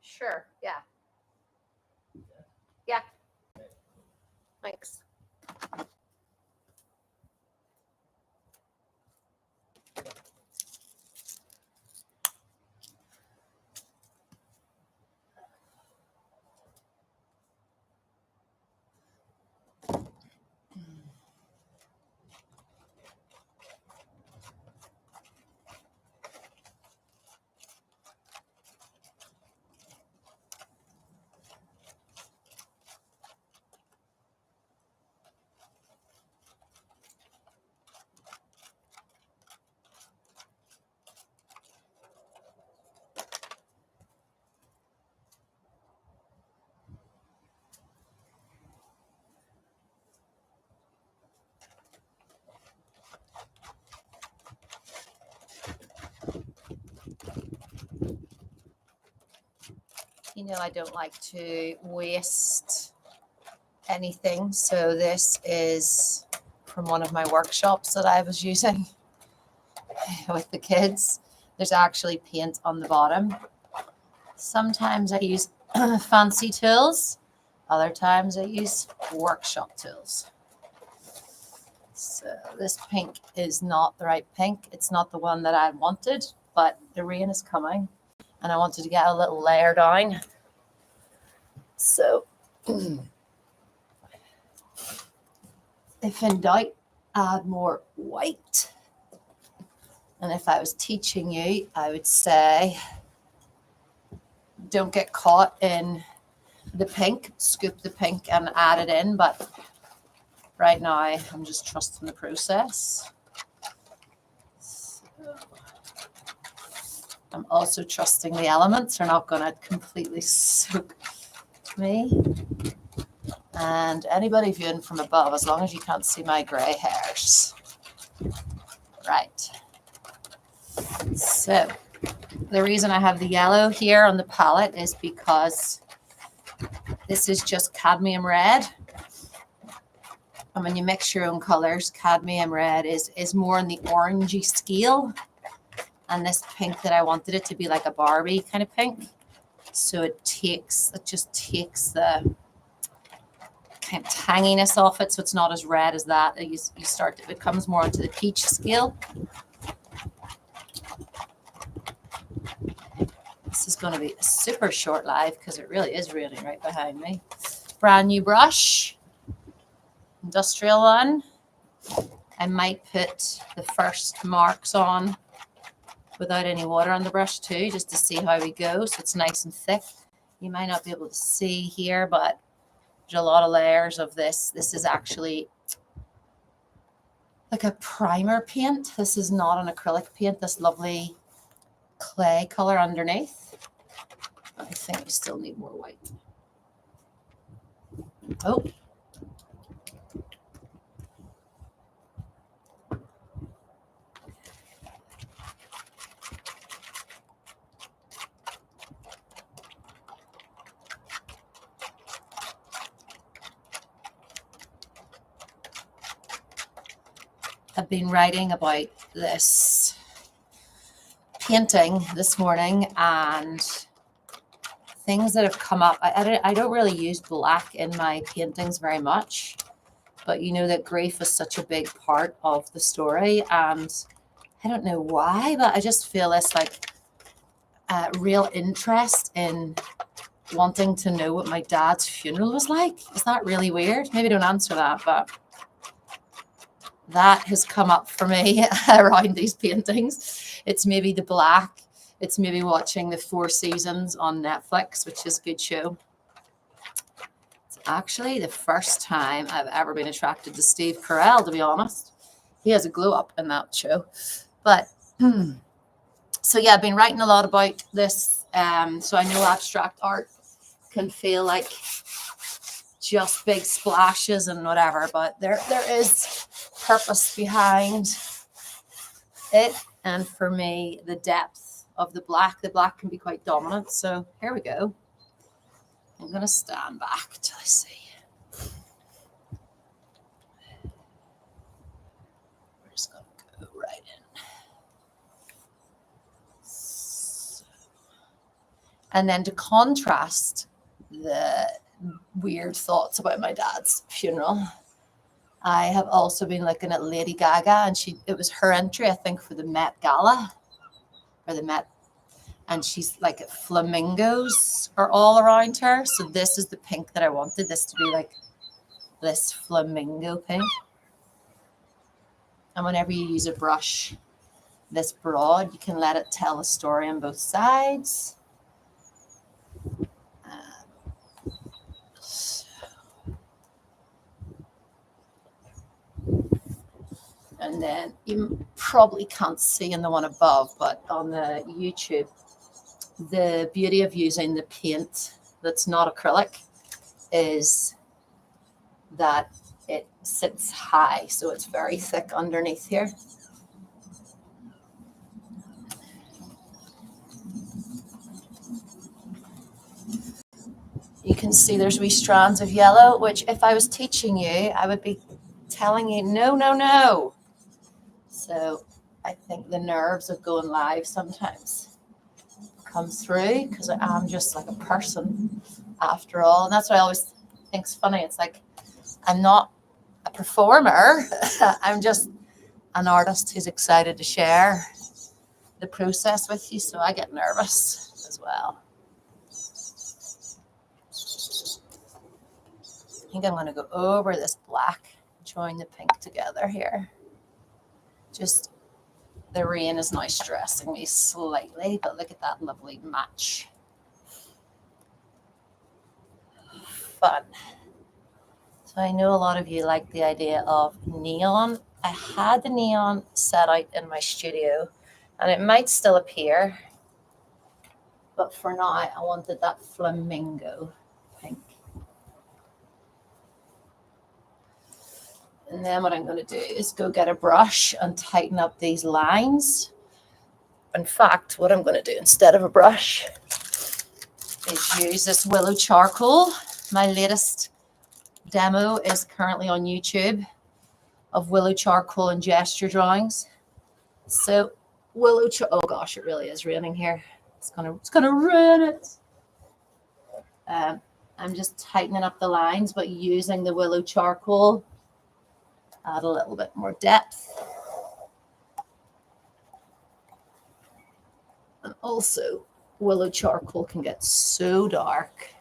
Sure, yeah. Yeah. Thanks. You know, I don't like to waste anything. So this is from one of my workshops that I was using with the kids. There's actually paint on the bottom. Sometimes I use fancy tools. Other times I use workshop tools. So this pink is not the right pink. It's not the one that I wanted, but the rain is coming and I wanted to get a little layer down. So if in doubt, add more white. And if I was teaching you, I would say, don't get caught in the pink, scoop the pink and add it in. But right now, I'm just trusting the process. So I'm also trusting the elements are not going to completely soak me. And anybody viewing from above, as long as you can't see my gray hairs. Right. So the reason I have the yellow here on the palette is because this is just cadmium red. And when you mix your own colors, cadmium red is more on the orangey scale. And this pink that I wanted it to be like a Barbie kind of pink. So it just takes the kind of tanginess off it. So it's not as red as that. It comes more onto the peach scale. This is going to be a super short live because it really is raining right behind me. Brand new brush. Industrial one. I might put the first marks on without any water on the brush too, just to see how we go. So it's nice and thick. You might not be able to see here, but there's a lot of layers of this. This is actually like a primer paint. This is not an acrylic paint, this lovely clay color underneath. I think we still need more white. Oh. I've been writing about this painting this morning and things that have come up. I don't really use black in my paintings very much, but you know that grief is such a big part of the story, and I don't know why, but I just feel this like real interest in wanting to know what my dad's funeral was like. Is that really weird? Maybe don't answer that, but that has come up for me around these paintings. It's maybe the black. It's maybe watching the 4 Seasons on Netflix, which is a good show. It's actually the first time I've ever been attracted to Steve Carell, to be honest. He has a glow up in that show. But so yeah, I've been writing a lot about this. So I know abstract art can feel like just big splashes and whatever, but there is purpose behind it. And for me, the depth of the black can be quite dominant. So here we go. I'm going to stand back till I see. We're just going to go right in. So And then to contrast the weird thoughts about my dad's funeral, I have also been looking at Lady Gaga, and it was her entry, I think, for the Met Gala or the Met, and she's like flamingos are all around her. So this is the pink that I wanted this to be, like this flamingo pink. And whenever you use a brush this broad, you can let it tell a story on both sides. And then you probably can't see in the one above, but on the YouTube, the beauty of using the paint that's not acrylic is that it sits high, so it's very thick underneath here. You can see there's wee strands of yellow, which if I was teaching you, I would be telling you, no, no, no. So I think the nerves of going live sometimes come through because I am just like a person after all. And that's what I always think's funny. It's like, I'm not a performer. I'm just an artist who's excited to share the process with you. So I get nervous as well. I think I'm going to go over this black, join the pink together here. Just the rain is now stressing me slightly, but look at that lovely match. Fun. So I know a lot of you like the idea of neon. I had the neon set out in my studio, and it might still appear, but for now I wanted that flamingo pink. And then what I'm going to do is go get a brush and tighten up these lines. In fact, what I'm going to do instead of a brush is use this willow charcoal. My latest demo is currently on YouTube of willow charcoal and gesture drawings. So oh gosh, it really is raining here. It's gonna rain it. I'm just tightening up the lines, but using the willow charcoal, add a little bit more depth. And also, willow charcoal can get so dark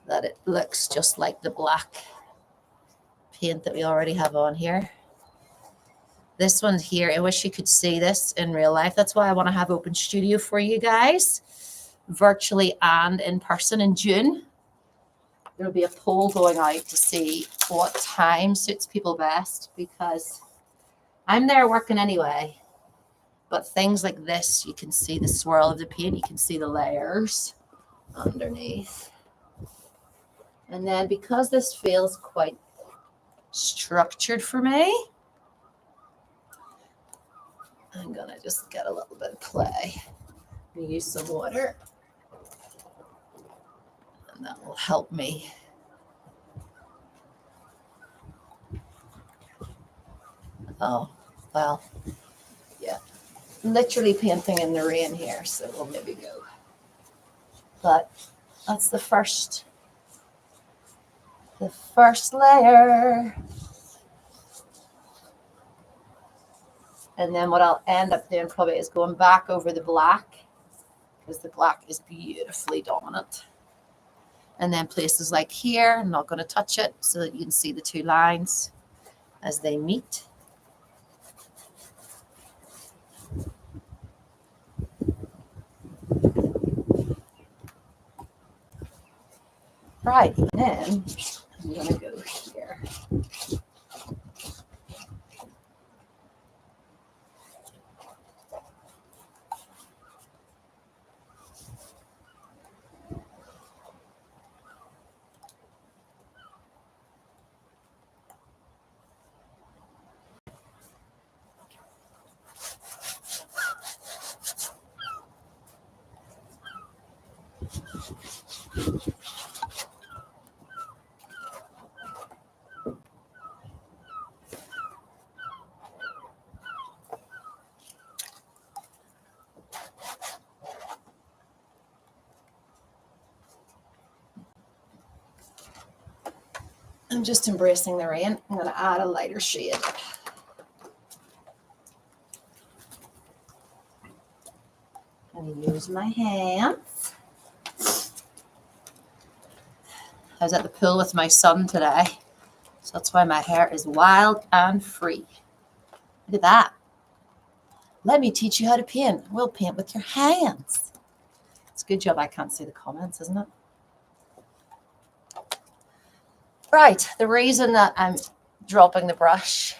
that it looks just like the black paint that we already have on here. This one here, I wish you could see this in real life. That's why I want to have open studio for you guys, virtually and in person in June. There'll be a poll going out to see what time suits people best, because I'm there working anyway. But things like this, you can see the swirl of the paint, you can see the layers underneath. And then because this feels quite structured for me, I'm going to just get a little bit of clay and use some water. And that will help me. Oh, well, yeah. Literally painting in the rain here, so we'll maybe go. But that's the first layer. And then what I'll end up doing probably is going back over the black, because the black is beautifully dominant. And then places like here, I'm not going to touch it so that you can see the two lines as they meet. Right, and then I'm going to go here. I'm just embracing the rain. I'm going to add a lighter shade. I'm going to use my hands. I was at the pool with my son today, so that's why my hair is wild and free. Look at that. Let me teach you how to paint. We'll paint with your hands. It's a good job I can't see the comments, isn't it? Right, the reason that I'm dropping the brush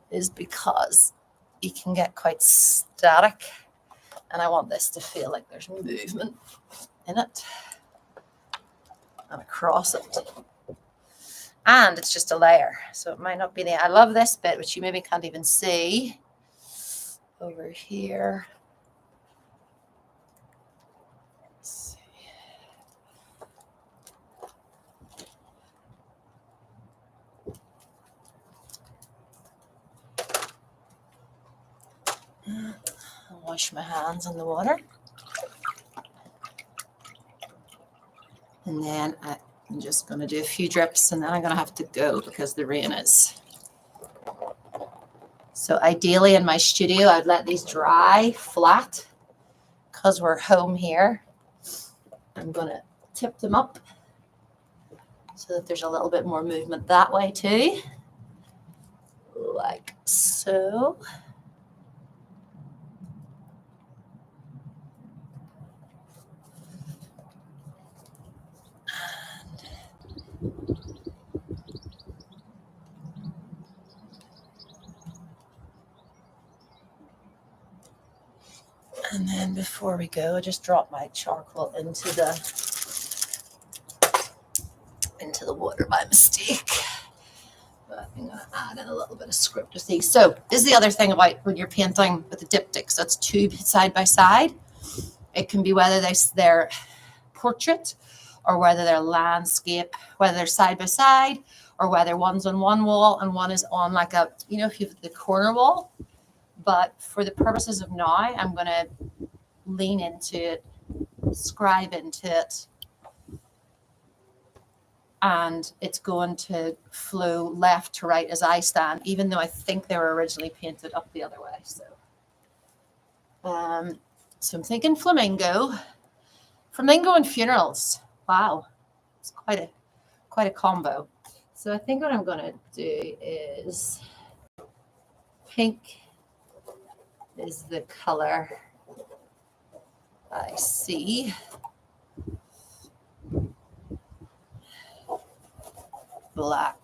is because you can get quite static, and I want this to feel like there's movement in it and across it. And it's just a layer, so it might not be the... I love this bit, which you maybe can't even see over here. Let's see. I'll wash my hands in the water. And then I'm just going to do a few drips, and then I'm going to have to go because the rain is. So ideally in my studio, I'd let these dry flat because we're home here. I'm going to tip them up so that there's a little bit more movement that way too, like so. And then before we go, I just drop my charcoal into the water by mistake. But I'm going to add in a little bit of script with these. So this is the other thing about when you're painting with the diptychs. That's two side by side. It can be whether they're portrait or whether they're landscape, whether they're side by side or whether one's on one wall and one is on like a, you know, if you have the corner wall. But for the purposes of now, I'm going to lean into it, scribe into it, and it's going to flow left to right as I stand, even though I think they were originally painted up the other way. So I'm thinking flamingo and funerals. Wow, it's quite a combo. So I think what I'm going to do is pink is the color I see. Black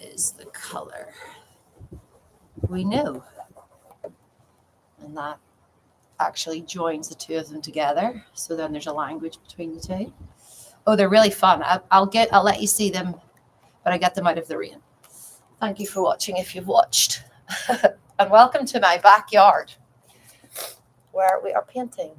is the color we know. And that actually joins the two of them together. So then there's a language between the two. Oh, they're really fun. I'll let you see them, but I get them out of the rain. Thank you for watching if you've watched. And welcome to my backyard where we are painting.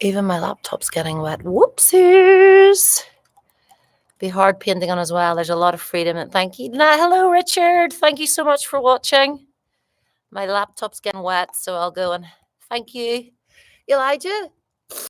Even my laptop's getting wet. Whoopsies. Be hard painting on as well. There's a lot of freedom. And thank you. Hello, Richard. Thank you so much for watching. My laptop's getting wet, so I'll go and thank you. Elijah,